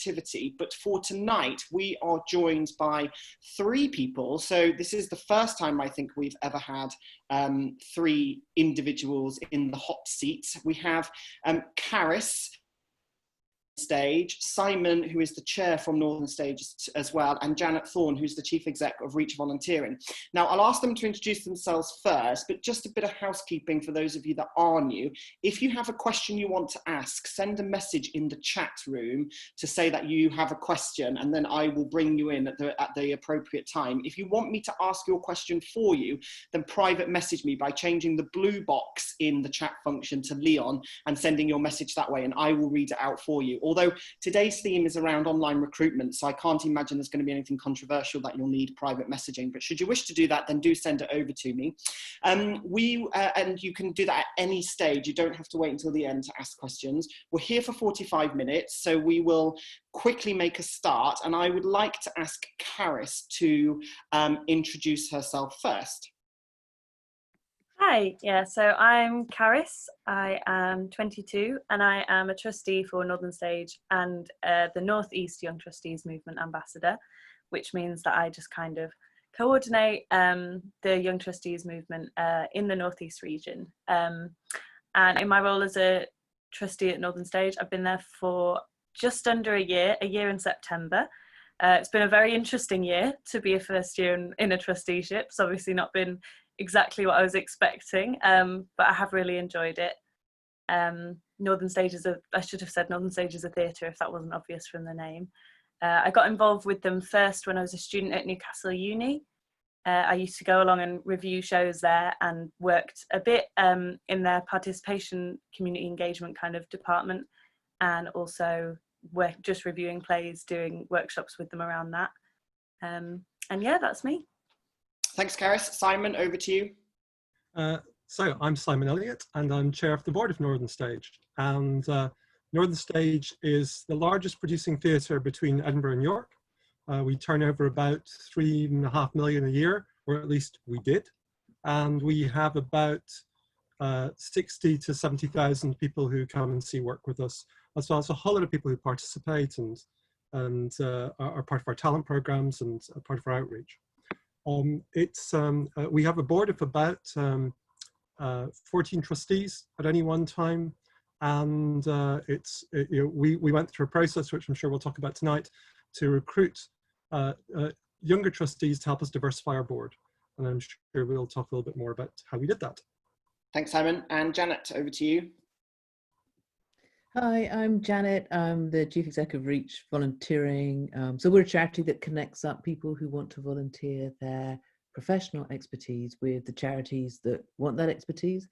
activity, but for tonight we are joined by 3 people. So this is the first time I think we've ever had 3 individuals in the hot seat. We have Carys Stage, Simon, who is the chair from Northern Stage as well, and Janet Thorne, who's the chief exec of Reach Volunteering. Now, I'll ask them to introduce themselves first, but just a bit of housekeeping for those of you that are new. If you have a question you want to ask, send a message in the chat room to say that you have a question, and then I will bring you in at the appropriate time. If you want me to ask your question for you, then private message me by changing the blue box in the chat function to Leon and sending your message that way, and I will read it out for you. Although today's theme is around online recruitment, so I can't imagine there's going to be anything controversial that you'll need private messaging. But should you wish to do that, then do send it over to me. And you can do that at any stage. You don't have to wait until the end to ask questions. We're here for 45 minutes, so we will quickly make a start. And I would like to ask Carys to introduce herself first. Hi, yeah, so I'm Carys, I am 22 and I am a trustee for Northern Stage and the North East Young Trustees Movement Ambassador, which means that I just kind of coordinate the Young Trustees Movement in the North East region. And in my role as a trustee at Northern Stage, I've been there for just under a year in September. It's been a very interesting year to be a first year in a trusteeship. It's obviously not been exactly what I was expecting, but I have really enjoyed it. Northern Stage I should have said Northern Stage is a theatre if that wasn't obvious from the name. I got involved with them first when I was a student at Newcastle Uni. I used to go along and review shows there and worked a bit in their participation community engagement kind of department, and also just reviewing plays, doing workshops with them around that. And yeah, that's me. Thanks, Carys. Simon, over to you. So I'm Simon Elliott and I'm chair of the board of Northern Stage. And Northern Stage is the largest producing theatre between Edinburgh and York. We turn over about 3.5 million a year, or at least we did. And we have about 60 to 70,000 people who come and see work with us, as well as a whole lot of people who participate and are part of our talent programs and are part of our outreach. We have a board of about 14 trustees at any one time, and we went through a process, which I'm sure we'll talk about tonight, to recruit younger trustees to help us diversify our board, and I'm sure we'll talk a little bit more about how we did that. Thanks, Simon. And Janet, over to you. Hi, I'm Janet. I'm the Chief Executive of Reach Volunteering. So we're a charity that connects up people who want to volunteer their professional expertise with the charities that want that expertise.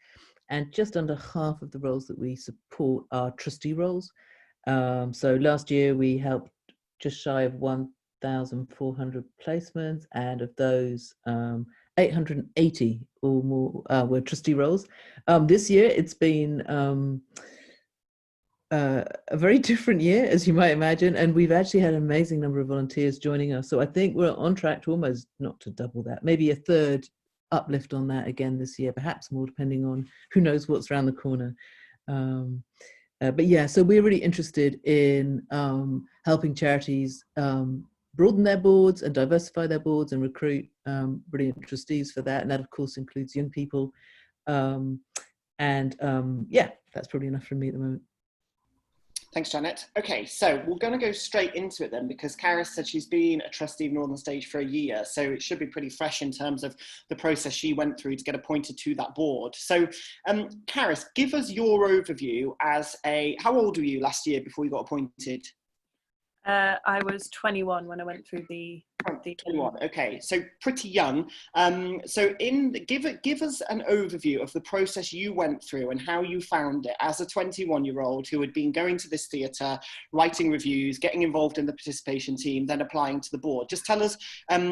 And just under half of the roles that we support are trustee roles. So last year we helped just shy of 1,400 placements, and of those 880 or more were trustee roles. This year it's been a very different year, as you might imagine, and we've actually had an amazing number of volunteers joining us. So I think we're on track to almost, not to double that, maybe a third uplift on that again this year, perhaps more, depending on who knows what's around the corner. But yeah, so we're really interested in helping charities broaden their boards and diversify their boards and recruit brilliant trustees for that. And that, of course, includes young people. Yeah, that's probably enough from me at the moment. Thanks, Janet. Okay, so we're going to go straight into it then, because Carys said she's been a trustee of Northern Stage for a year, so it should be pretty fresh in terms of the process she went through to get appointed to that board. So, Carys, give us your overview as how old were you last year before you got appointed? I was 21 when I went through the 21. Okay, so pretty young. So give us an overview of the process you went through and how you found it as a 21-year-old who had been going to this theatre, writing reviews, getting involved in the participation team, then applying to the board. Just tell us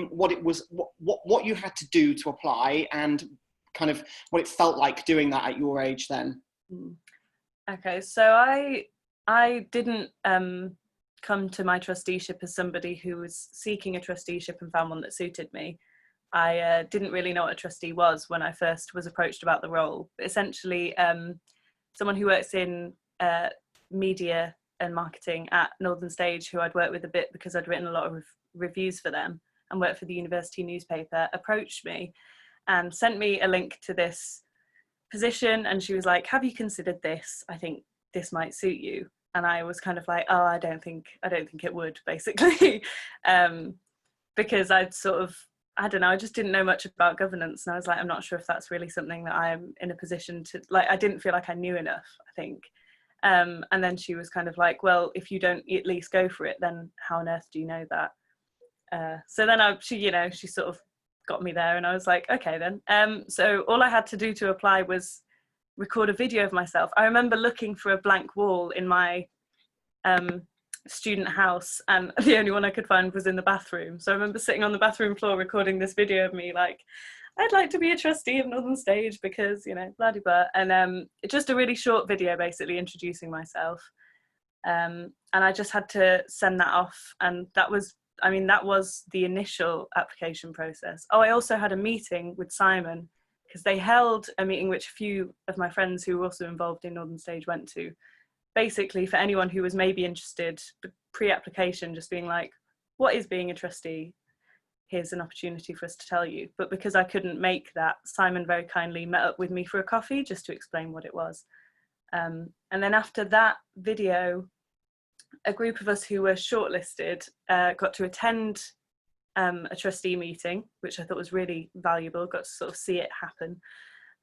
what it was, what you had to do to apply, and kind of what it felt like doing that at your age then. Okay, so I didn't come to my trusteeship as somebody who was seeking a trusteeship and found one that suited me. I didn't really know what a trustee was when I first was approached about the role. But essentially, someone who works in media and marketing at Northern Stage, who I'd worked with a bit because I'd written a lot of reviews for them and worked for the university newspaper, approached me and sent me a link to this position, and she was like, have you considered this? I think this might suit you. And I was kind of like, oh, I don't think it would, basically. Because I'd sort of, I don't know, I just didn't know much about governance, and I was like, I'm not sure if that's really something that I'm in a position to, like, I didn't feel like I knew enough, I think. And then she was kind of like, well, if you don't at least go for it, then how on earth do you know that? So then she sort of got me there, and I was like, okay then. So all I had to do to apply was record a video of myself. I remember looking for a blank wall in my student house, and the only one I could find was in the bathroom. So I remember sitting on the bathroom floor recording this video of me like, I'd like to be a trustee of Northern Stage because, you know, blah de blah. And just a really short video basically introducing myself. And I just had to send that off, and that was the initial application process. Oh, I also had a meeting with Simon, because they held a meeting which a few of my friends who were also involved in Northern Stage went to, basically for anyone who was maybe interested, pre-application, just being like, what is being a trustee? Here's an opportunity for us to tell you. But because I couldn't make that, Simon very kindly met up with me for a coffee just to explain what it was. And then after that video, a group of us who were shortlisted got to attend a trustee meeting, which I thought was really valuable, got to sort of see it happen.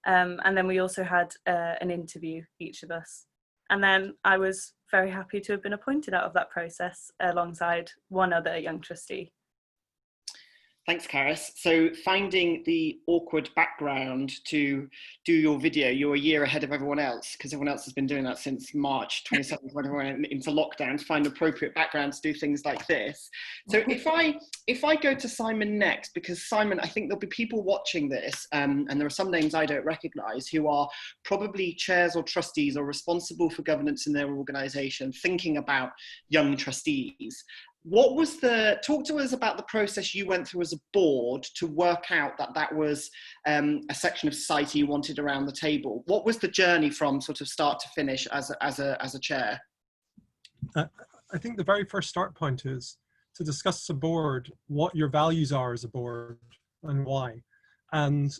And then we also had an interview, each of us. And then I was very happy to have been appointed out of that process alongside one other young trustee. Thanks, Carys. So finding the awkward background to do your video, you're a year ahead of everyone else, because everyone else has been doing that since March 27th, when everyone went into lockdown, to find appropriate background to do things like this. So if I go to Simon next, because Simon, I think there'll be people watching this, and there are some names I don't recognise, who are probably chairs or trustees or responsible for governance in their organisation, thinking about young trustees. Talk to us about the process you went through as a board to work out that was a section of society you wanted around the table. What was the journey from sort of start to finish as a chair? I think the very first start point is to discuss as a board what your values are as a board and why. And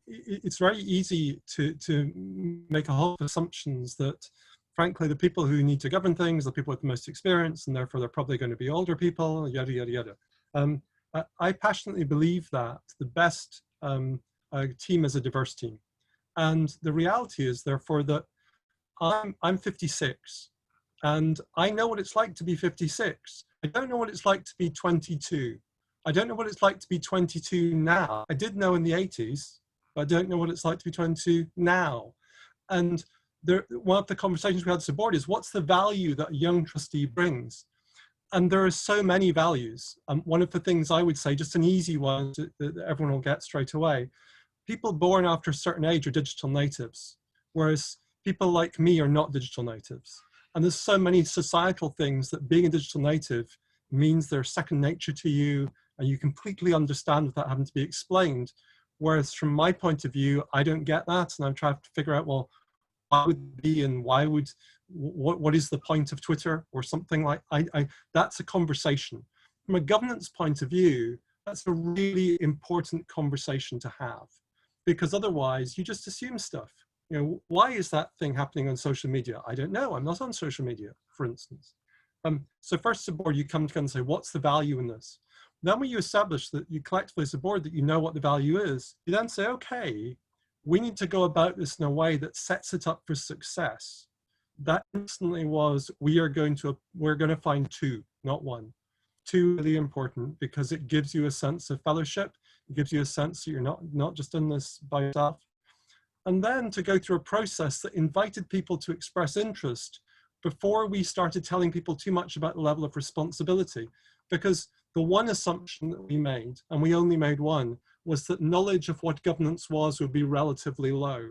it's very easy to make a whole of assumptions that, frankly, the people who need to govern things are people with the most experience, and therefore they're probably going to be older people, yada, yada, yada. I passionately believe that the best team is a diverse team. And the reality is, therefore, that I'm 56, and I know what it's like to be 56. I don't know what it's like to be 22. I don't know what it's like to be 22 now. I did know in the 80s, but I don't know what it's like to be 22 now. And one of the conversations we had as a board is, what's the value that a young trustee brings? And there are so many values. One of the things I would say, just an easy one that everyone will get straight away, people born after a certain age are digital natives, whereas people like me are not digital natives. And there's so many societal things that being a digital native means they're second nature to you, and you completely understand without having to be explained. Whereas from my point of view, I don't get that, and I'm trying to figure out, well, why would it be, and why would, what is the point of Twitter or something like, that's a conversation. From a governance point of view, that's a really important conversation to have, because otherwise you just assume stuff. You know, why is that thing happening on social media? I don't know, I'm not on social media, for instance. So first as a board, you come together and say, what's the value in this? Then when you establish that you collectively as a board that you know what the value is, you then say, okay, we need to go about this in a way that sets it up for success. That instantly was, we're going to find two, not one. Two really important, because it gives you a sense of fellowship. It gives you a sense that you're not just in this by yourself. And then to go through a process that invited people to express interest before we started telling people too much about the level of responsibility. Because the one assumption that we made, and we only made one, was that knowledge of what governance was would be relatively low.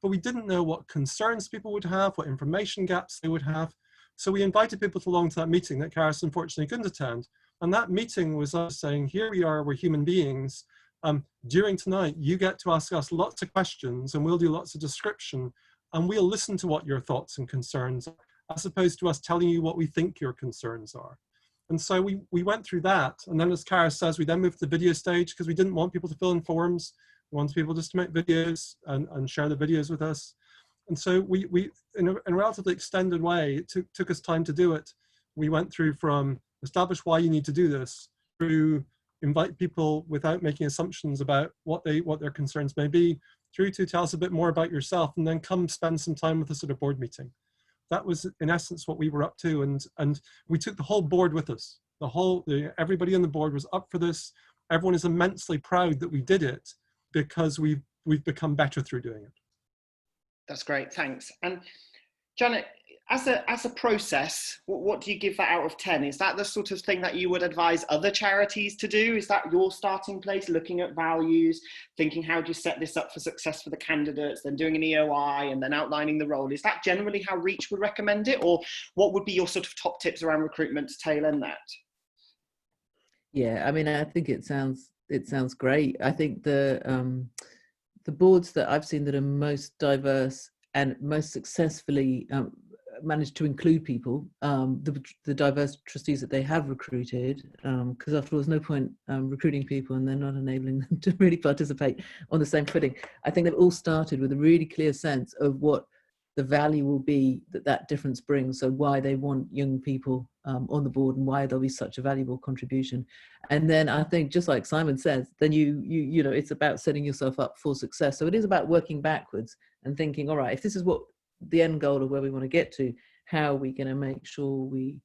But we didn't know what concerns people would have, what information gaps they would have. So we invited people along to that meeting that Carys unfortunately couldn't attend. And that meeting was us saying, here we are, we're human beings. During tonight, you get to ask us lots of questions, and we'll do lots of description, and we'll listen to what your thoughts and concerns are. as opposed to us telling you what we think your concerns are. And so we went through that. And then, as Carys says, we then moved to the video stage because we didn't want people to fill in forms. We wanted people just to make videos and share the videos with us. And so we in a relatively extended way, it took us time to do it. We went through from establish why you need to do this, through invite people without making assumptions about what their concerns may be, through to tell us a bit more about yourself, and then come spend some time with us at a board meeting. That was in essence what we were up to, and we took the whole board with us. Everybody on the board was up for this. Everyone is immensely proud that we did it because we've become better through doing it. That's great, thanks. And Janet, as a process, what do you give that out of 10? Is that the sort of thing that you would advise other charities to do? Is that your starting place, looking at values, thinking how do you set this up for success for the candidates, then doing an EOI and then outlining the role? Is that generally how Reach would recommend it? Or what would be your sort of top tips around recruitment to tail end that? Yeah, I mean, I think it sounds great. I think the boards that I've seen that are most diverse and most successfully managed to include people, the diverse trustees that they have recruited, because after all, there's no point recruiting people and then not enabling them to really participate on the same footing. I think they've all started with a really clear sense of what the value will be that difference brings, so why they want young people on the board and why there'll be such a valuable contribution. And then I think, just like Simon says, then you know, it's about setting yourself up for success. So it is about working backwards and thinking, all right, if this is what the end goal of where we want to get to, how are we going to make sure we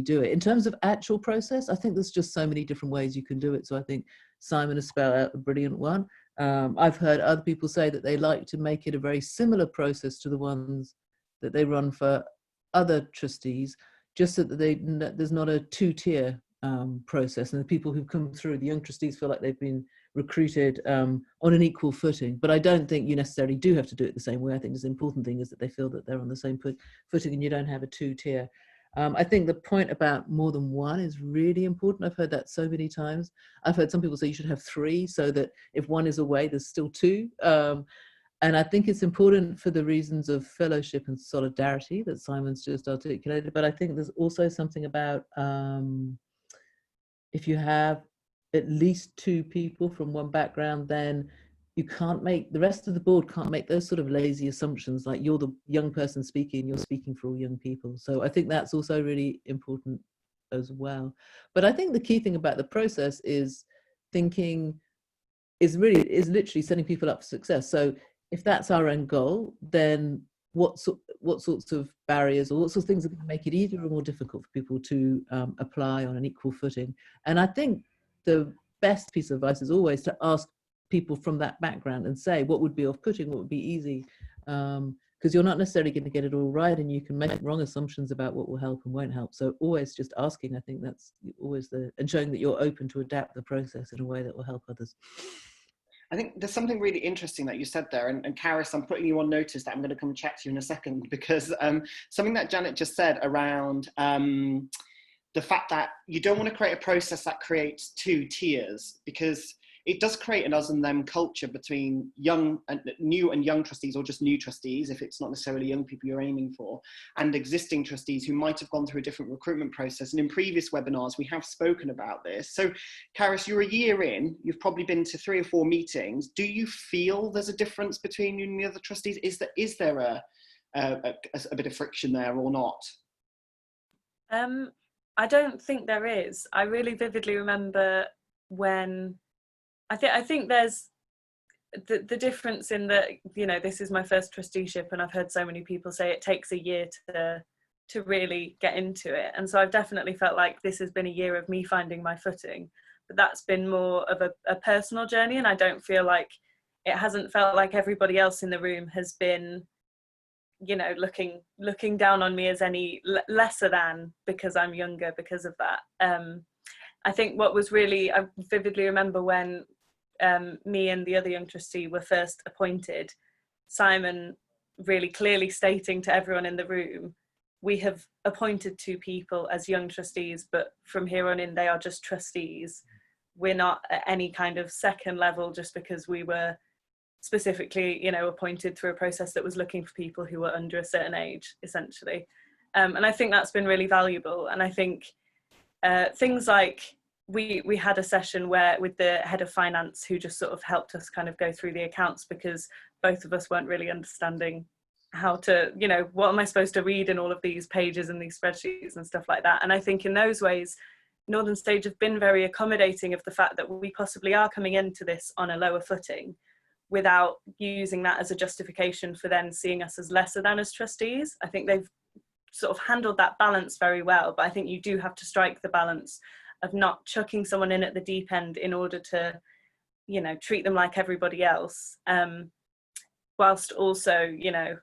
do it? In terms of actual process, I think there's just so many different ways you can do it. So I think Simon has spelled out a brilliant one. I've heard other people say that they like to make it a very similar process to the ones that they run for other trustees, just so that there's not a two-tier process, and the people who come through, the young trustees, feel like they've been recruited on an equal footing. But I don't think you necessarily do have to do it the same way. I think the important thing is that they feel that they're on the same footing and you don't have a two-tier. I think the point about more than one is really important. I've heard that so many times. I've heard some people say you should have three, so that if one is away, there's still two. And I think it's important for the reasons of fellowship and solidarity that Simon's just articulated. But I think there's also something about if you have at least two people from one background, then you can't make, the rest of the board can't make those sort of lazy assumptions like you're the young person speaking, you're speaking for all young people. So I think that's also really important as well. But I think the key thing about the process is thinking, is literally setting people up for success. So if that's our end goal, then what sorts of barriers or what sorts of things are going to make it easier or more difficult for people to apply on an equal footing? And I think the best piece of advice is always to ask people from that background and say what would be off-putting, what would be easy, because you're not necessarily going to get it all right, and you can make wrong assumptions about what will help and won't help. So always just asking, I think that's always and showing that you're open to adapt the process in a way that will help others. I think there's something really interesting that you said there, and Carys, I'm putting you on notice that I'm going to come and chat to you in a second, because something that Janet just said around the fact that you don't want to create a process that creates two tiers, because it does create an us and them culture between new and young trustees, or just new trustees, if it's not necessarily young people you're aiming for, and existing trustees who might have gone through a different recruitment process. And in previous webinars, we have spoken about this. So, Carys, you're a year in, you've probably been to 3 or 4 meetings. Do you feel there's a difference between you and the other trustees? Is there a bit of friction there or not? I don't think there is. I really vividly remember when I think there's the difference in that, you know, this is my first trusteeship, and I've heard so many people say it takes a year to really get into it. And so I've definitely felt like this has been a year of me finding my footing, but that's been more of a personal journey. And I don't feel like it hasn't felt like everybody else in the room has been, you know, looking down on me as any lesser than because I'm younger because of that. I think what was really, I vividly remember when me and the other young trustee were first appointed, Simon really clearly stating to everyone in the room, we have appointed 2 people as young trustees, but from here on in they are just trustees. We're not at any kind of second level just because we were specifically, you know, appointed through a process that was looking for people who were under a certain age, essentially. And I think that's been really valuable. And I think things like we had a session where with the head of finance who just sort of helped us kind of go through the accounts, because both of us weren't really understanding how to, you know, what am I supposed to read in all of these pages and these spreadsheets and stuff like that. And I think in those ways, Northern Stage have been very accommodating of the fact that we possibly are coming into this on a lower footing, without using that as a justification for then seeing us as lesser than as trustees. I think they've sort of handled that balance very well, but I think you do have to strike the balance of not chucking someone in at the deep end in order to, you know, treat them like everybody else, whilst also, you know,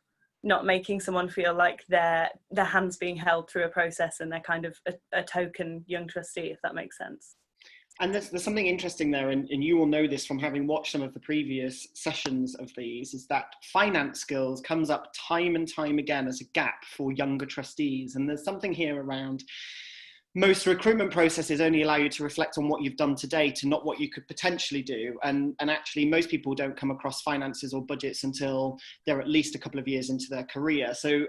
not making someone feel like their hands being held through a process and they're kind of a token young trustee, if that makes sense. And there's something interesting there, and you will know this from having watched some of the previous sessions of these, is that finance skills comes up time and time again as a gap for younger trustees. And there's something here around most recruitment processes only allow you to reflect on what you've done today to not what you could potentially do. And actually, most people don't come across finances or budgets until they're at least a couple of years into their career. So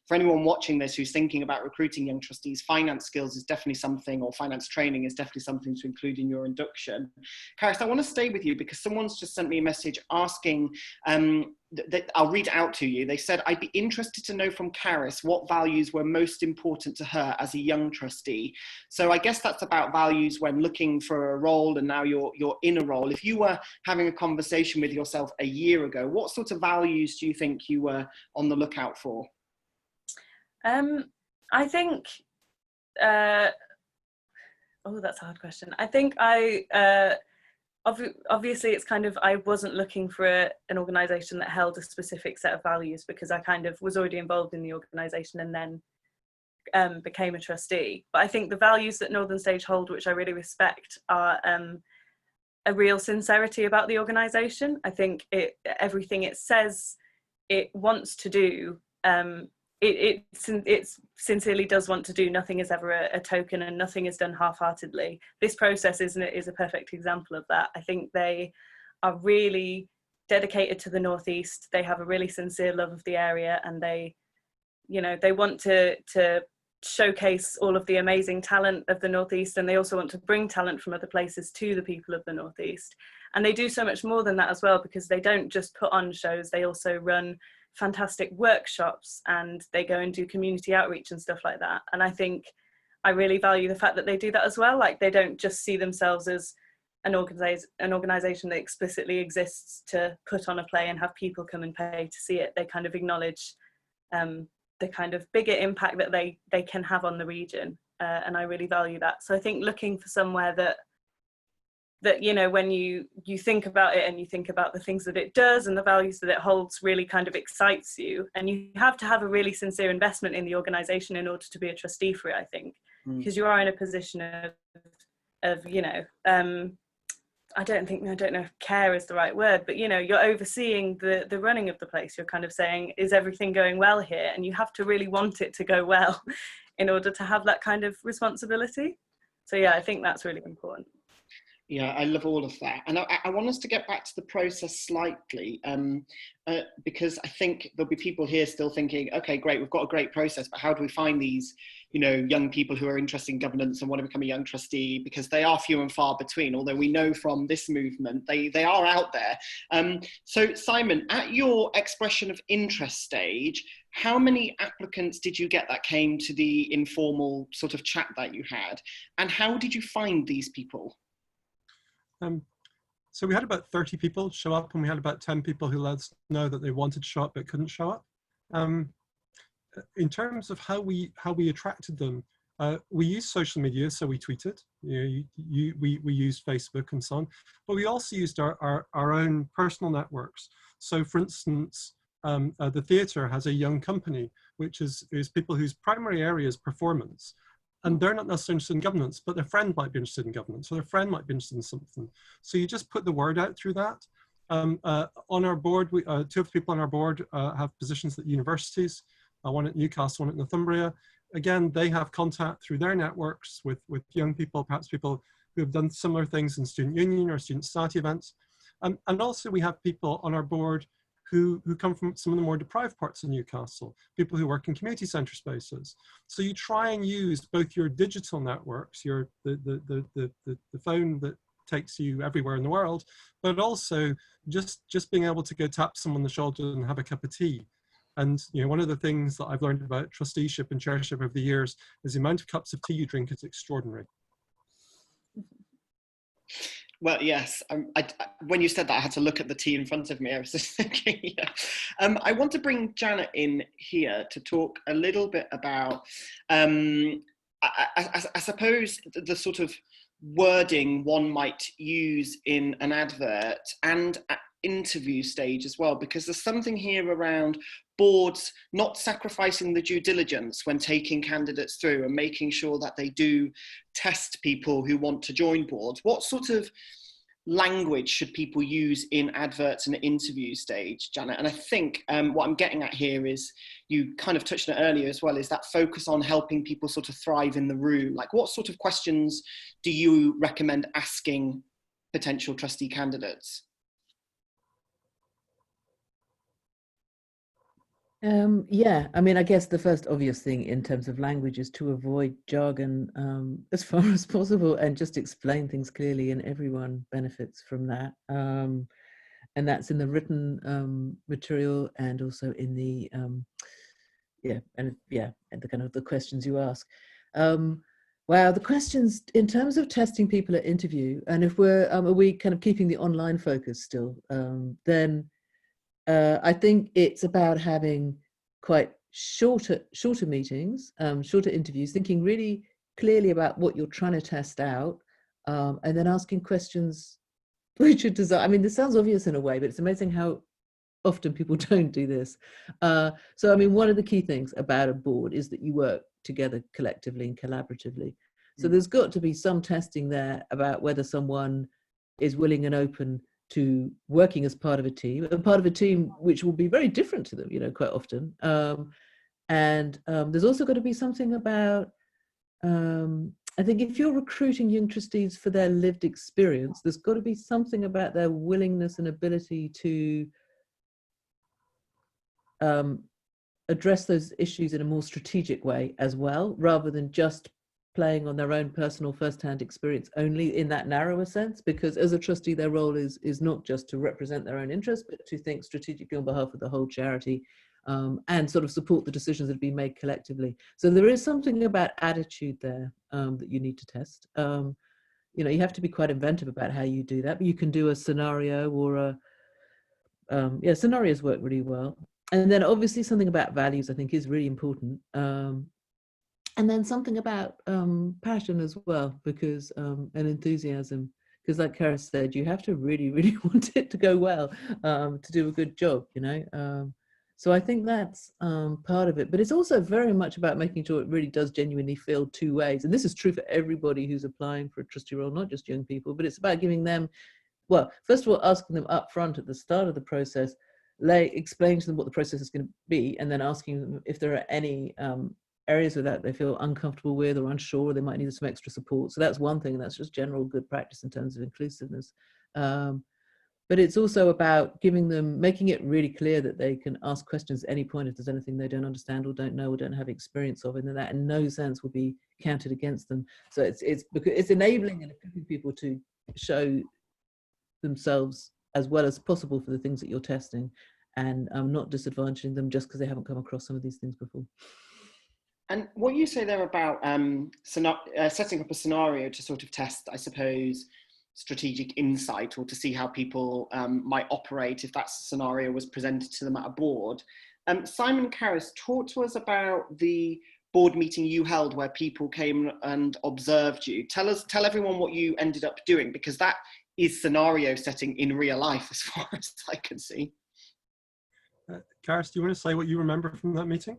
for anyone watching this who's thinking about recruiting young trustees, finance skills is definitely something, or finance training is definitely something to include in your induction. Carys, I want to stay with you because someone's just sent me a message asking, I'll read it out to you. They said, I'd be interested to know from Carys what values were most important to her as a young trustee. So I guess that's about values when looking for a role, and now you're in a role. If you were having a conversation with yourself a year ago, what sort of values do you think you were on the lookout for? I think, that's a hard question. I think obviously it's kind of, I wasn't looking for an organisation that held a specific set of values, because I kind of was already involved in the organisation and then became a trustee. But I think the values that Northern Stage hold, which I really respect, are a real sincerity about the organisation. I think everything it says it wants to do, it sincerely does want to do. Nothing is ever a token, and nothing is done half-heartedly. This process is a perfect example of that. I think they are really dedicated to the Northeast. They have a really sincere love of the area, and they, you know, they want to showcase all of the amazing talent of the Northeast, and they also want to bring talent from other places to the people of the Northeast. And they do so much more than that as well, because they don't just put on shows, they also run fantastic workshops, and they go and do community outreach and stuff like that. And I think I really value the fact that they do that as well. Like, they don't just see themselves as an organisation that explicitly exists to put on a play and have people come and pay to see it. They kind of acknowledge the kind of bigger impact that they can have on the region, and I really value that. So I think looking for somewhere that you know, when you think about it and you think about the things that it does and the values that it holds, really kind of excites you, and you have to have a really sincere investment in the organisation in order to be a trustee for it, I think, because you are in a position of you know, I don't know if care is the right word, but you know, you're overseeing the running of the place. You're kind of saying, is everything going well here? And you have to really want it to go well in order to have that kind of responsibility. So yeah, I think that's really important. Yeah, I love all of that. And I want us to get back to the process slightly, because I think there'll be people here still thinking, okay, great, we've got a great process, but how do we find these, you know, young people who are interested in governance and want to become a young trustee? Because they are few and far between, although we know from this movement, they are out there. So Simon, at your expression of interest stage, how many applicants did you get that came to the informal sort of chat that you had? And how did you find these people? So we had about 30 people show up, and we had about 10 people who let us know that they wanted to show up but couldn't show up. In terms of how we attracted them, we used social media, so we tweeted. You know, we used Facebook and so on, but we also used our own personal networks. So, for instance, the theatre has a young company, which is people whose primary area is performance. And they're not necessarily interested in governance, but their friend might be interested in governance, or their friend might be interested in something. So you just put the word out through that. On our board, two of the people on our board have positions at universities, one at Newcastle, one at Northumbria. Again, they have contact through their networks with young people, perhaps people who have done similar things in student union or student society events. And also we have people on our board who come from some of the more deprived parts of Newcastle, people who work in community centre spaces. So you try and use both your digital networks, the phone that takes you everywhere in the world, but also just being able to go tap someone on the shoulder and have a cup of tea. And one of the things that I've learned about trusteeship and chairship over the years is the amount of cups of tea you drink is extraordinary. Well, yes. When you said that, I had to look at the tea in front of me. I was just thinking, yeah. I want to bring Janet in here to talk a little bit about, I suppose, the sort of wording one might use in an advert and at interview stage as well, because there's something here around boards not sacrificing the due diligence when taking candidates through and making sure that they do test people who want to join boards. What sort of language should people use in adverts and interview stage, Janet? And I think what I'm getting at here is, you kind of touched on it earlier as well, is that focus on helping people sort of thrive in the room. Like, what sort of questions do you recommend asking potential trustee candidates? Yeah, I mean, I guess the first obvious thing in terms of language is to avoid jargon as far as possible and just explain things clearly, and everyone benefits from that. And that's in the written material and also in the and the kind of the questions you ask. Wow, the questions in terms of testing people at interview, and if are we kind of keeping the online focus still, then I think it's about having quite shorter meetings, shorter interviews, thinking really clearly about what you're trying to test out, and then asking questions which are designed. I mean, this sounds obvious in a way, but it's amazing how often people don't do this. So, I mean, one of the key things about a board is that you work together collectively and collaboratively. So there's got to be some testing there about whether someone is willing and open to working as part of a team, which will be very different to them, quite often. And there's also got to be something about, I think if you're recruiting young trustees for their lived experience, there's got to be something about their willingness and ability to address those issues in a more strategic way as well, rather than just playing on their own personal first-hand experience only in that narrower sense. Because as a trustee, their role is not just to represent their own interests, but to think strategically on behalf of the whole charity, and sort of support the decisions that have been made collectively. So there is something about attitude there that you need to test. You have to be quite inventive about how you do that, but you can do a scenario or scenarios work really well. And then obviously something about values, I think, is really important. And then something about passion as well, because and enthusiasm, because like Carys said, you have to really, really want it to go well to do a good job, So I think that's part of it. But it's also very much about making sure it really does genuinely feel two ways. And this is true for everybody who's applying for a trustee role, not just young people, but it's about giving them, well, first of all, asking them up front at the start of the process, explaining to them what the process is going to be, and then asking them if there are any areas of that they feel uncomfortable with or unsure, or they might need some extra support. So that's one thing, and that's just general good practice in terms of inclusiveness. But it's also about making it really clear that they can ask questions at any point if there's anything they don't understand or don't know or don't have experience of, and then that in no sense will be counted against them. So it's enabling and equipping people to show themselves as well as possible for the things that you're testing, and not disadvantaging them just because they haven't come across some of these things before. And what you say there about setting up a scenario to sort of test, I suppose, strategic insight, or to see how people might operate if that scenario was presented to them at a board. Simon, Carys, talk to us about the board meeting you held where people came and observed you. Tell everyone what you ended up doing, because that is scenario setting in real life as far as I can see. Carys, do you want to say what you remember from that meeting?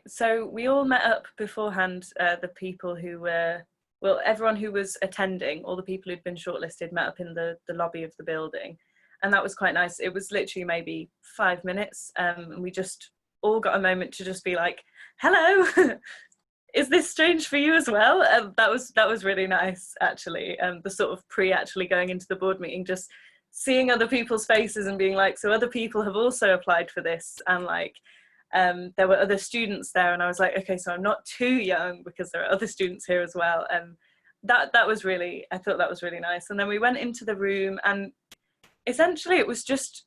So we all met up beforehand, the people who were, well, everyone who was attending, all the people who'd been shortlisted met up in the lobby of the building, and that was quite nice. It was literally maybe 5 minutes, and we just all got a moment to just be like, hello, is this strange for you as well? And that was really nice, actually. The sort of actually going into the board meeting, just seeing other people's faces and being like, so other people have also applied for this, and like there were other students there, and I was like, okay, so I'm not too young because there are other students here as well. And that was really, I thought that was really nice. And then we went into the room, and essentially it was just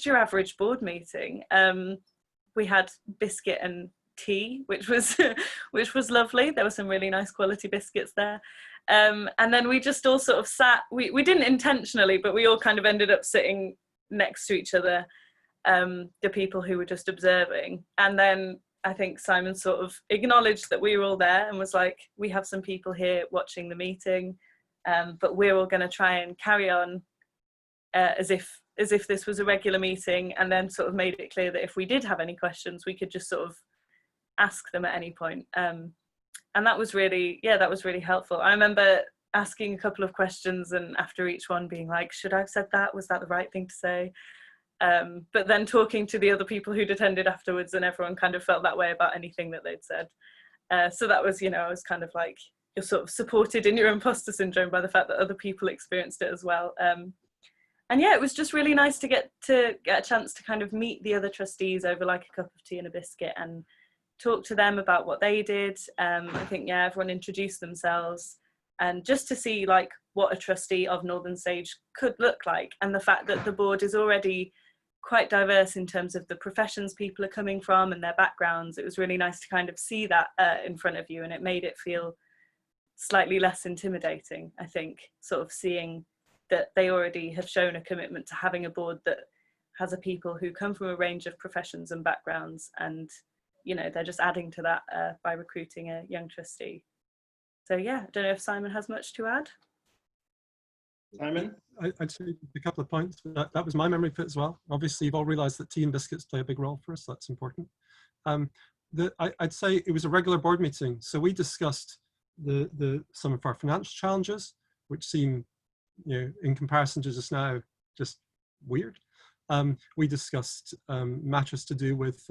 your average board meeting. We had biscuit and tea, which was which was lovely. There were some really nice quality biscuits there. And then we just all sort of sat, we didn't intentionally, but we all kind of ended up sitting next to each other, the people who were just observing. And then I think Simon sort of acknowledged that we were all there and was like, we have some people here watching the meeting, but we're all going to try and carry on as if this was a regular meeting, and then sort of made it clear that if we did have any questions, we could just sort of ask them at any point. And that was really, that was really helpful. I remember asking a couple of questions, and after each one being like, should I have said that? Was that the right thing to say? But then talking to the other people who'd attended afterwards, and everyone kind of felt that way about anything that they'd said. So that was, I was kind of like, you're sort of supported in your imposter syndrome by the fact that other people experienced it as well. And yeah, it was just really nice to get a chance to kind of meet the other trustees over like a cup of tea and a biscuit and talk to them about what they did. I think, everyone introduced themselves, and just to see like what a trustee of Northern Stage could look like, and the fact that the board is already quite diverse in terms of the professions people are coming from and their backgrounds. It was really nice to kind of see that in front of you, and it made it feel slightly less intimidating, I think, sort of seeing that they already have shown a commitment to having a board that has a people who come from a range of professions and backgrounds, and they're just adding to that by recruiting a young trustee. So yeah, I don't know if Simon has much to add. Simon? I'd say a couple of points. That was my memory of it as well. Obviously, you've all realised that tea and biscuits play a big role for us. So that's important. I'd say it was a regular board meeting. So we discussed some of our financial challenges, which seem, in comparison to just now, just weird. We discussed matters to do with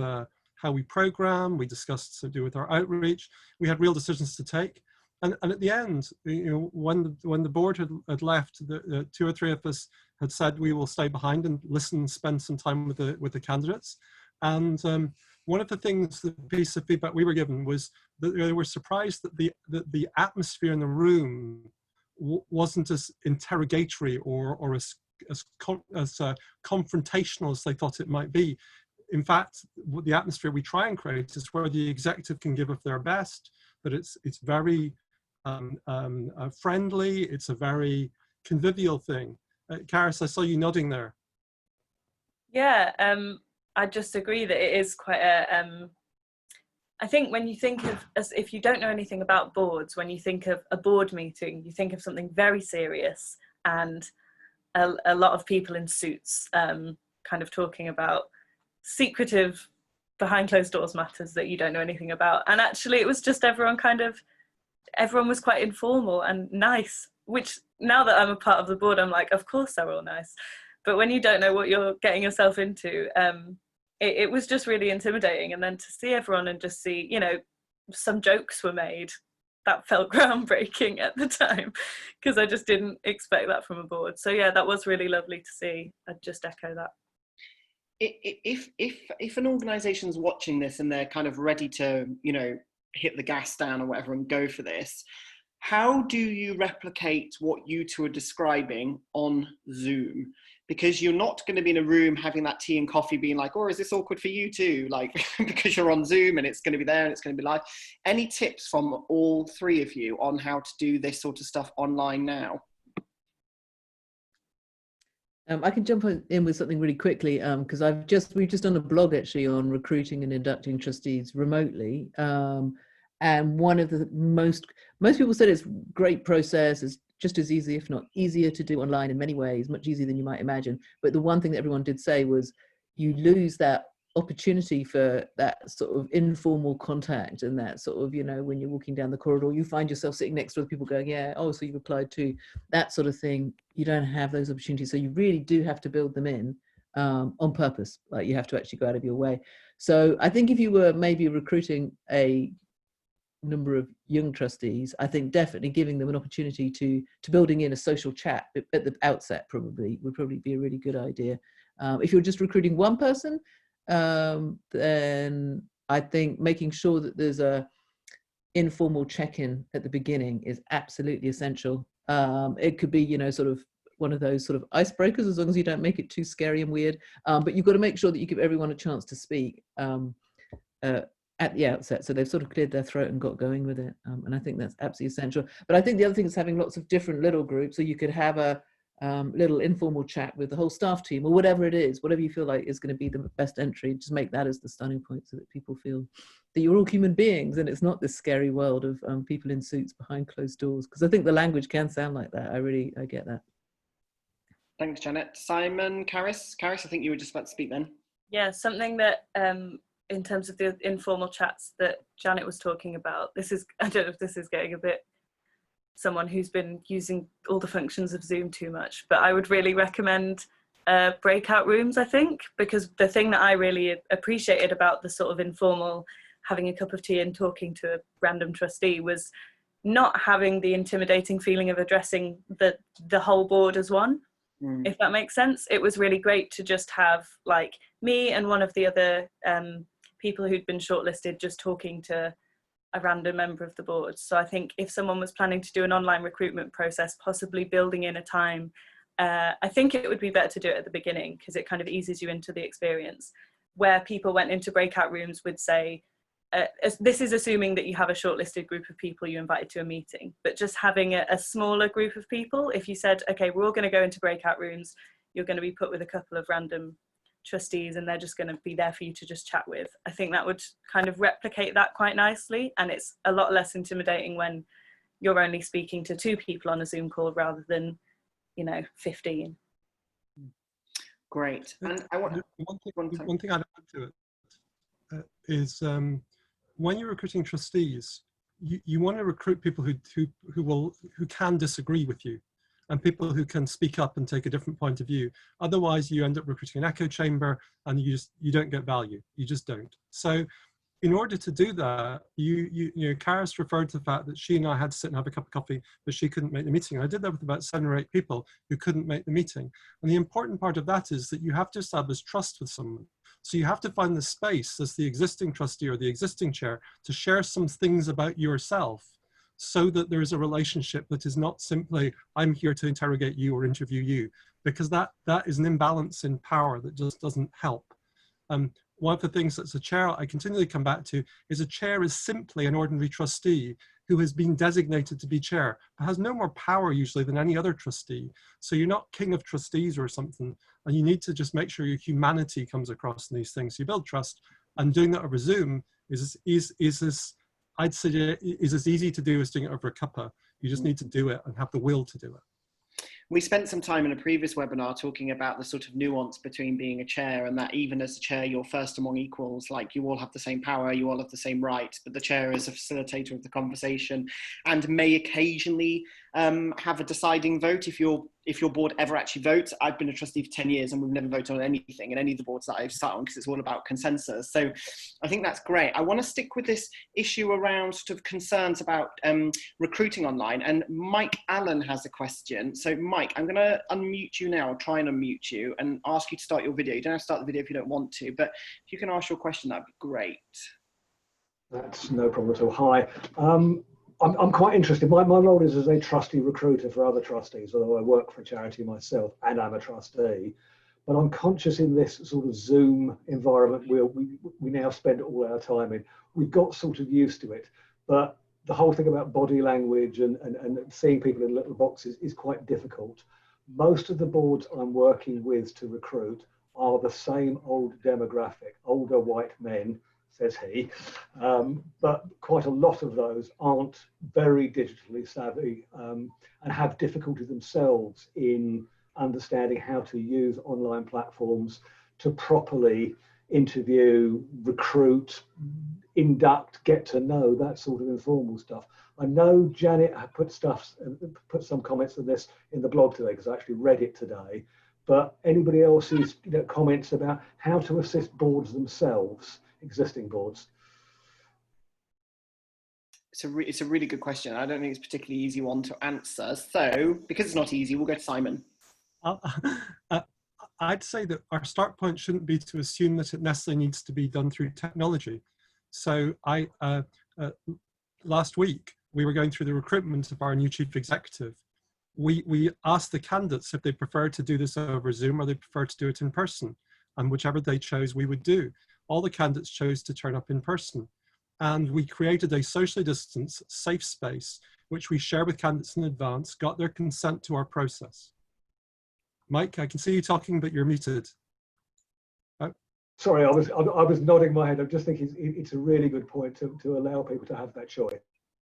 how we program. We discussed to do with our outreach. We had real decisions to take. And at the end, when the board had left, the 2 or 3 of us had said we will stay behind and listen and spend some time with the candidates. And one of the things, the piece of feedback we were given was that they were surprised that the atmosphere in the room wasn't as interrogatory or as confrontational as they thought it might be. In fact, the atmosphere we try and create is where the executive can give of their best, but it's very friendly. It's a very convivial thing. Carys, I saw you nodding there. Yeah, I just agree that it is quite a, I think when you think of, as if you don't know anything about boards, when you think of a board meeting, you think of something very serious and a lot of people in suits kind of talking about secretive behind closed doors matters that you don't know anything about. And actually it was just everyone was quite informal and nice, which now that I'm a part of the board, I'm like, of course they're all nice. But when you don't know what you're getting yourself into, it was just really intimidating. And then to see everyone and just see, some jokes were made, that felt groundbreaking at the time, because I just didn't expect that from a board. So yeah, that was really lovely to see. I'd just echo that. If an organisation's watching this and they're kind of ready to, hit the gas down or whatever and go for this, how do you replicate what you two are describing on Zoom? Because you're not going to be in a room having that tea and coffee being like, oh, is this awkward for you too? Like, because you're on Zoom and it's going to be there and it's going to be live. Any tips from all 3 of you on how to do this sort of stuff online now? I can jump in with something really quickly because we've just done a blog actually on recruiting and inducting trustees remotely. And one of the most people said it's a great process. It's just as easy, if not easier, to do online in many ways, much easier than you might imagine. But the one thing that everyone did say was you lose that opportunity for that sort of informal contact, and that sort of, when you're walking down the corridor, you find yourself sitting next to other people going, yeah, oh, so you've applied too, that sort of thing. You don't have those opportunities. So you really do have to build them in on purpose. Like, you have to actually go out of your way. So I think if you were maybe recruiting a number of young trustees, I think definitely giving them an opportunity to building in a social chat at the outset would probably be a really good idea. If you're just recruiting one person, then I think making sure that there's a informal check-in at the beginning is absolutely essential. It could be, you know, sort of one of those sort of icebreakers, as long as you don't make it too scary and weird. But you've got to make sure that you give everyone a chance to speak at the outset, so they've sort of cleared their throat and got going with it. And I think that's absolutely essential. But I think the other thing is having lots of different little groups, so you could have a little informal chat with the whole staff team, or whatever it is, whatever you feel like is going to be the best entry. Just make that as the starting point, so that people feel that you're all human beings and it's not this scary world of people in suits behind closed doors, because I think the language can sound like that. I get that. Thanks, Janet. Simon, Carys, I think you were just about to speak then. Yeah, something that in terms of the informal chats that Janet was talking about, this is, I don't know if this is getting a bit someone who's been using all the functions of Zoom too much, but I would really recommend breakout rooms, I think, because the thing that I really appreciated about the sort of informal having a cup of tea and talking to a random trustee was not having the intimidating feeling of addressing the whole board as one. If that makes sense. It was really great to just have like me and one of the other people who'd been shortlisted just talking to a random member of the board. So I think if someone was planning to do an online recruitment process, possibly building in a time, I think it would be better to do it at the beginning, because it kind of eases you into the experience, where people went into breakout rooms would say, this is assuming that you have a shortlisted group of people you invited to a meeting, but just having a smaller group of people, if you said, okay, we're all going to go into breakout rooms, you're going to be put with a couple of random trustees and they're just going to be there for you to just chat with. I think that would kind of replicate that quite nicely, and it's a lot less intimidating when you're only speaking to 2 people on a Zoom call rather than, 15. Great. And I want one thing I'd add to it is when you're recruiting trustees, you want to recruit people who can disagree with you, and people who can speak up and take a different point of view. Otherwise, you end up recruiting an echo chamber, and you don't get value. You just don't. So, in order to do that, Carys referred to the fact that she and I had to sit and have a cup of coffee, but she couldn't make the meeting. I did that with about 7 or 8 people who couldn't make the meeting. And the important part of that is that you have to establish trust with someone. So you have to find the space as the existing trustee or the existing chair to share some things about yourself, so that there is a relationship that is not simply, I'm here to interrogate you or interview you, because that is an imbalance in power that just doesn't help. One of the things that's a chair I continually come back to is a chair is simply an ordinary trustee who has been designated to be chair, but has no more power usually than any other trustee. So you're not king of trustees or something, and you need to just make sure your humanity comes across in these things. You build trust, and doing that over Zoom is I'd say is as easy to do as doing it over a cuppa. You just need to do it and have the will to do it. We spent some time in a previous webinar talking about the sort of nuance between being a chair, and that even as a chair, you're first among equals. Like, you all have the same power, you all have the same rights, but the chair is a facilitator of the conversation and may occasionally have a deciding vote if your board ever actually votes. I've been a trustee for 10 years and we've never voted on anything in any of the boards that I've sat on, because it's all about consensus. So I think that's great. I want to stick with this issue around sort of concerns about recruiting online, and Mike Allen has a question. So Mike, I'm going to unmute you now, or try and unmute you, and ask you to start your video. You don't have to start the video if you don't want to, but if you can ask your question, that'd be great. That's no problem at all. Hi. I'm quite interested. My role is as a trustee recruiter for other trustees, although I work for a charity myself and I'm a trustee. But I'm conscious in this sort of Zoom environment where we now spend all our time in. We've got sort of used to it, but the whole thing about body language and seeing people in little boxes is quite difficult. Most of the boards I'm working with to recruit are the same old demographic, older white men, says he, but quite a lot of those aren't very digitally savvy and have difficulty themselves in understanding how to use online platforms to properly interview, recruit, induct, get to know, that sort of informal stuff. I know Janet put some comments on this in the blog today, because I actually read it today, but anybody else's comments about how to assist boards themselves, existing boards? it's a really good question. I don't think it's a particularly easy one to answer. So, because it's not easy, we'll go to Simon. I'd say that our start point shouldn't be to assume that it necessarily needs to be done through technology. So last week, we were going through the recruitment of our new chief executive. We asked the candidates if they preferred to do this over Zoom or they preferred to do it in person. And whichever they chose, we would do. All the candidates chose to turn up in person. And we created a socially distanced, safe space, which we share with candidates in advance, got their consent to our process. Mike, I can see you talking, but you're muted. Oh. Sorry, I was nodding my head. I'm just thinking it's a really good point to allow people to have that choice.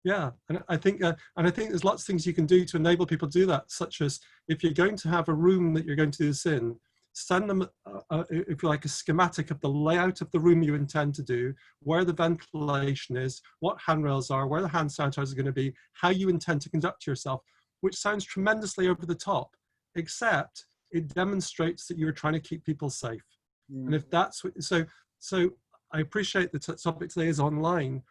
Yeah, and I think there's lots of things you can do to enable people to do that, such as if you're going to have a room that you're going to do this in, send them, if you like, a schematic of the layout of the room you intend to do, where the ventilation is, what handrails are, where the hand sanitizer is going to be, how you intend to conduct yourself, which sounds tremendously over the top, except it demonstrates that you're trying to keep people safe. And if that's what, so I appreciate the topic today is online.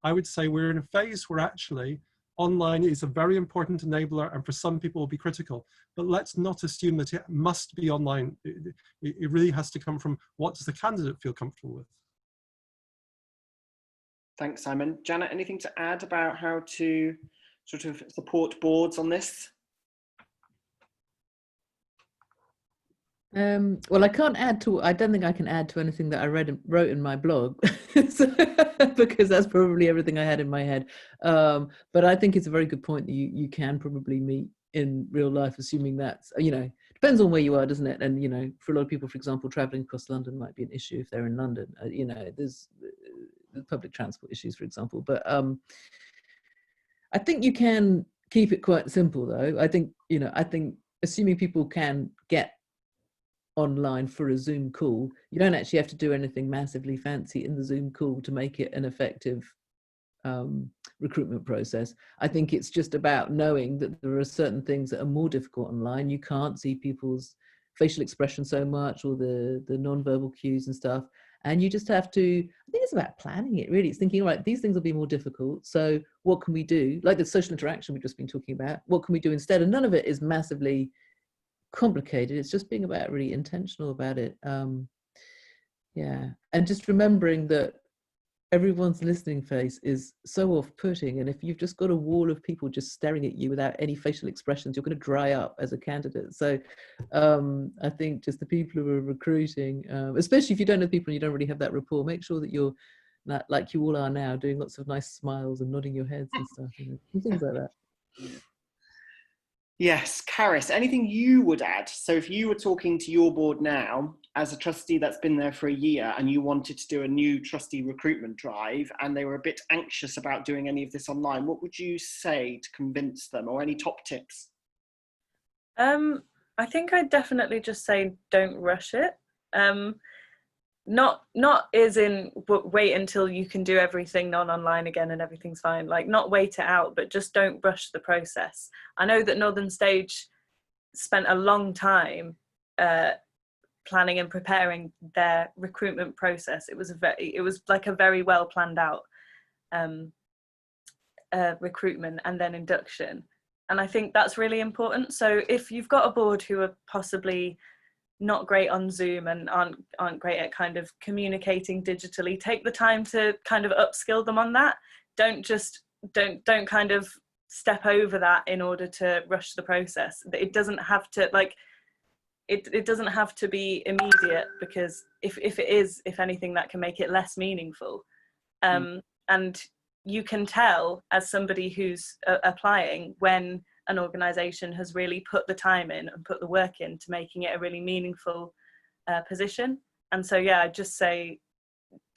I would say we're in a phase where actually online is a very important enabler, and for some people will be critical, but let's not assume that it must be online. It really has to come from what does the candidate feel comfortable with. Thanks, Simon. Janet, anything to add about how to sort of support boards on this? Well, I can't add to, I don't think I can add to anything that I wrote in my blog, because that's probably everything I had in my head. But I think it's a very good point that you can probably meet in real life, assuming that's, depends on where you are, doesn't it? And, for a lot of people, for example, traveling across London might be an issue if they're in London. There's public transport issues, for example. But I think you can keep it quite simple, though. I think assuming people can get online for a Zoom call, you don't actually have to do anything massively fancy in the Zoom call to make it an effective recruitment process. I think it's just about knowing that there are certain things that are more difficult online. You can't see people's facial expression so much, or the non-verbal cues and stuff. And you just have to, I think it's about planning it, really. It's thinking, all right, these things will be more difficult. So what can we do? Like the social interaction we've just been talking about, what can we do instead? And none of it is massively complicated. It's just being about really intentional about it. Yeah, and just remembering that everyone's listening face is so off-putting, and if you've just got a wall of people just staring at you without any facial expressions, you're going to dry up as a candidate. So I think just the people who are recruiting, especially if you don't know people and you don't really have that rapport, make sure that you're not, like you all are now, doing lots of nice smiles and nodding your heads and stuff, and things like that. Yes, Carys, anything you would add? So if you were talking to your board now as a trustee that's been there for a year and you wanted to do a new trustee recruitment drive and they were a bit anxious about doing any of this online, what would you say to convince them, or any top tips? I think I'd definitely just say don't rush it. Not as in wait until you can do everything non-online again and everything's fine, like not wait it out, but just don't rush the process. I know that Northern Stage spent a long time planning and preparing their recruitment process. It was like a very well planned out recruitment and then induction, and I think that's really important. So if you've got a board who are possibly not great on Zoom and aren't great at kind of communicating digitally, take the time to kind of upskill them on that. Don't kind of step over that in order to rush the process. It doesn't have to, like, it doesn't have to be immediate, because if it is, if anything, that can make it less meaningful. And you can tell as somebody who's applying when an organisation has really put the time in and put the work into making it a really meaningful position. And so, yeah, I'd just say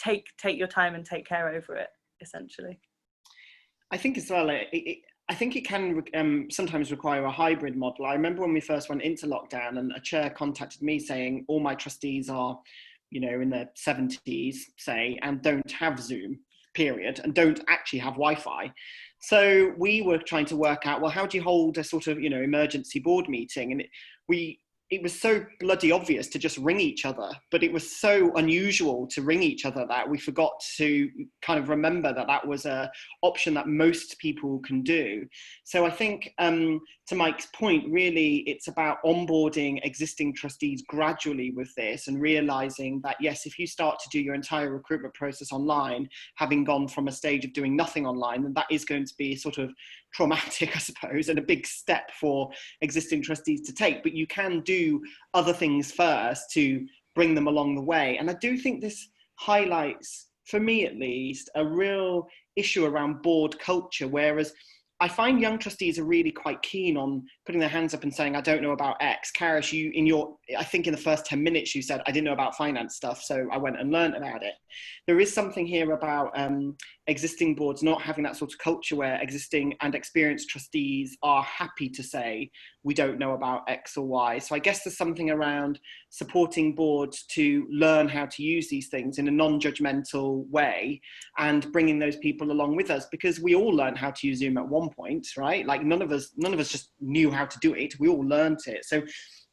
take your time and take care over it, essentially. I think as well, I think it can sometimes require a hybrid model. I remember when we first went into lockdown and a chair contacted me saying all my trustees are, in their 70s, say, and don't have Zoom, period, and don't actually have Wi-Fi. So we were trying to work out, well, how do you hold a sort of, emergency board meeting? And we it was so bloody obvious to just ring each other, but it was so unusual to ring each other that we forgot to kind of remember that that was an option that most people can do. So I think, to Mike's point, really it's about onboarding existing trustees gradually with this and realising that, yes, if you start to do your entire recruitment process online, having gone from a stage of doing nothing online, then that is going to be sort of traumatic, I suppose, and a big step for existing trustees to take. But you can do other things first to bring them along the way. And I do think this highlights, for me at least, a real issue around board culture, whereas I find young trustees are really quite keen on putting their hands up and saying, I don't know about X. Carys, I think in the first 10 minutes you said, I didn't know about finance stuff, so I went and learned about it. There is something here about existing boards not having that sort of culture where existing and experienced trustees are happy to say, we don't know about X or Y. So I guess there's something around supporting boards to learn how to use these things in a non-judgmental way and bringing those people along with us, because we all learned how to use Zoom at one point, right? Like none of us just knew how to do it. We all learned it. So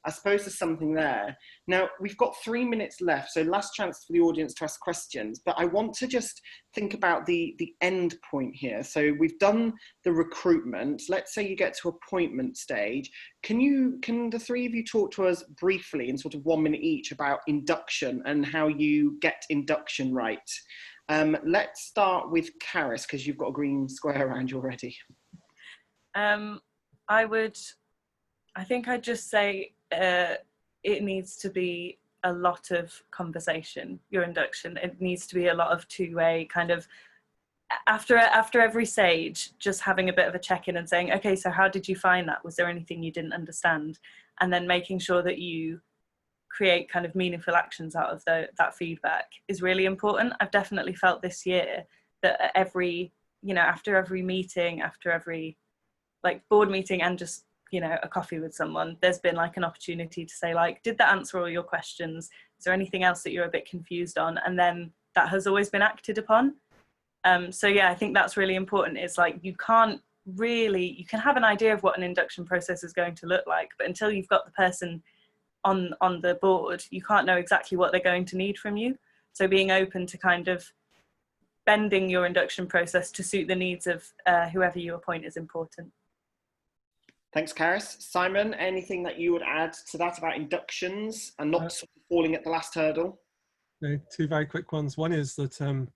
I suppose there's something there. Now, we've got 3 minutes left, so last chance for the audience to ask questions, but I want to just think about the end point here. So we've done the recruitment. Let's say you get to appointment stage. Can the three of you talk to us briefly in sort of 1 minute each about induction and how you get induction right? Let's start with Carys, because you've got a green square around you already. I think I'd just say it needs to be a lot of conversation, your induction. It needs to be a lot of two-way kind of, after every stage, just having a bit of a check-in and saying, okay, so how did you find that? Was there anything you didn't understand? And then making sure that you create kind of meaningful actions out of that feedback is really important. I've definitely felt this year that after every meeting, after every like board meeting and just, a coffee with someone, there's been like an opportunity to say like, did that answer all your questions? Is there anything else that you're a bit confused on? And then that has always been acted upon. So yeah, I think that's really important. It's like, you can have an idea of what an induction process is going to look like, but until you've got the person on the board, you can't know exactly what they're going to need from you. So being open to kind of bending your induction process to suit the needs of whoever you appoint is important. Thanks, Carys. Simon, anything that you would add to that about inductions and not sort of falling at the last hurdle? No, two very quick ones. One is that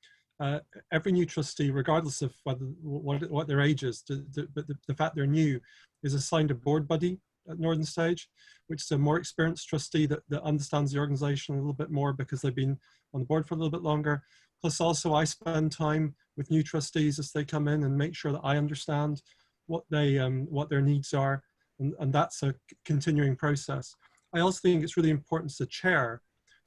every new trustee, regardless of what their age is, but the fact they're new, is assigned a board buddy at Northern Stage, which is a more experienced trustee that understands the organisation a little bit more because they've been on the board for a little bit longer. Plus also I spend time with new trustees as they come in and make sure that I understand what their needs are, and that's a continuing process. I also think it's really important as a chair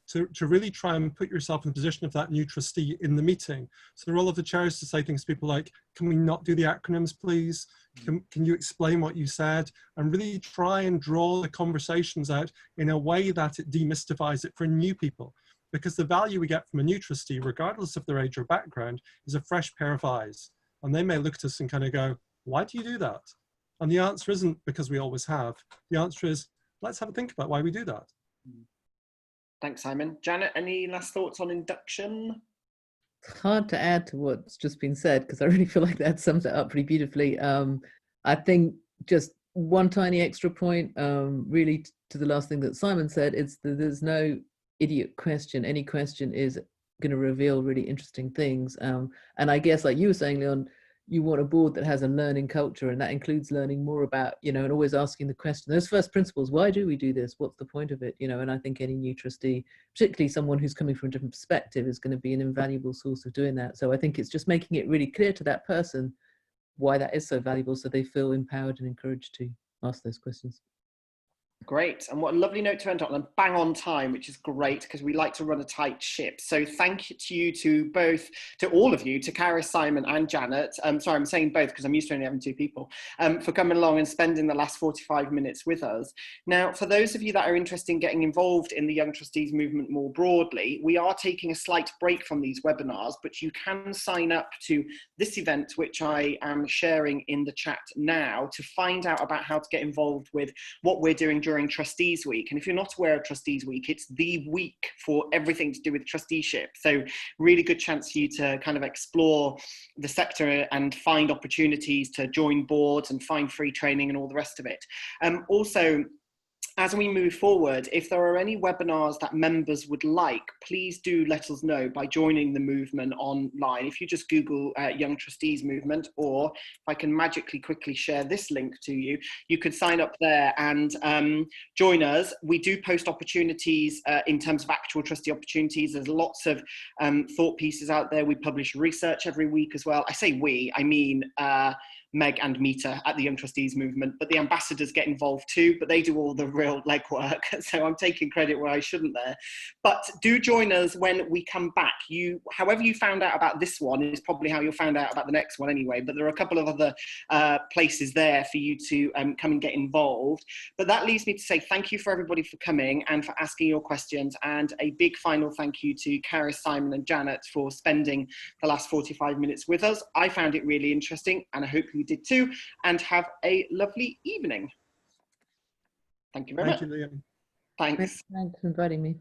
to really try and put yourself in the position of that new trustee in the meeting. So the role of the chair is to say things to people like, can we not do the acronyms, please? Can you explain what you said? And really try and draw the conversations out in a way that it demystifies it for new people. Because the value we get from a new trustee, regardless of their age or background, is a fresh pair of eyes. And they may look at us and kind of go, why do you do that? And the answer isn't because we always have. The answer is, let's have a think about why we do that. Thanks, Simon. Janet, any last thoughts on induction? It's hard to add to what's just been said because I really feel like that sums it up pretty beautifully. I think just one tiny extra point, really to the last thing that Simon said, it's that there's no idiot question. Any question is going to reveal really interesting things. And I guess like you were saying, Leon, you want a board that has a learning culture, and that includes learning more about, and always asking the question, those first principles, why do we do this? What's the point of it? And I think any new trustee, particularly someone who's coming from a different perspective, is going to be an invaluable source of doing that. So I think it's just making it really clear to that person why that is so valuable, so they feel empowered and encouraged to ask those questions. Great, and what a lovely note to end on, and bang on time, which is great because we like to run a tight ship. So thank you to all of you, to Carys, Simon and Janet. Sorry, I'm saying both because I'm used to only having two people, for coming along and spending the last 45 minutes with us. Now, for those of you that are interested in getting involved in the Young Trustees movement more broadly, we are taking a slight break from these webinars, but you can sign up to this event, which I am sharing in the chat now, to find out about how to get involved with what we're doing during during Trustees Week. And if you're not aware of Trustees Week, it's the week for everything to do with trusteeship. So really good chance for you to kind of explore the sector and find opportunities to join boards and find free training and all the rest of it. Also, as we move forward, if there are any webinars that members would like, please do let us know by joining the movement online. If you just Google Young Trustees Movement, or if I can magically quickly share this link to you, you could sign up there and join us. We do post opportunities in terms of actual trustee opportunities. There's lots of thought pieces out there. We publish research every week as well. I say we, I mean Meg and Mita at the Young Trustees Movement, but the ambassadors get involved too, but they do all the real legwork. So I'm taking credit where I shouldn't there. But do join us when we come back. However you found out about this one is probably how you'll find out about the next one anyway, but there are a couple of other places there for you to come and get involved. But that leaves me to say thank you for everybody for coming and for asking your questions, and a big final thank you to Carys, Simon and Janet for spending the last 45 minutes with us. I found it really interesting, and I hope you did too, and have a lovely evening. Thank you very much. Thank you, Liam. Thanks. Thanks for inviting me.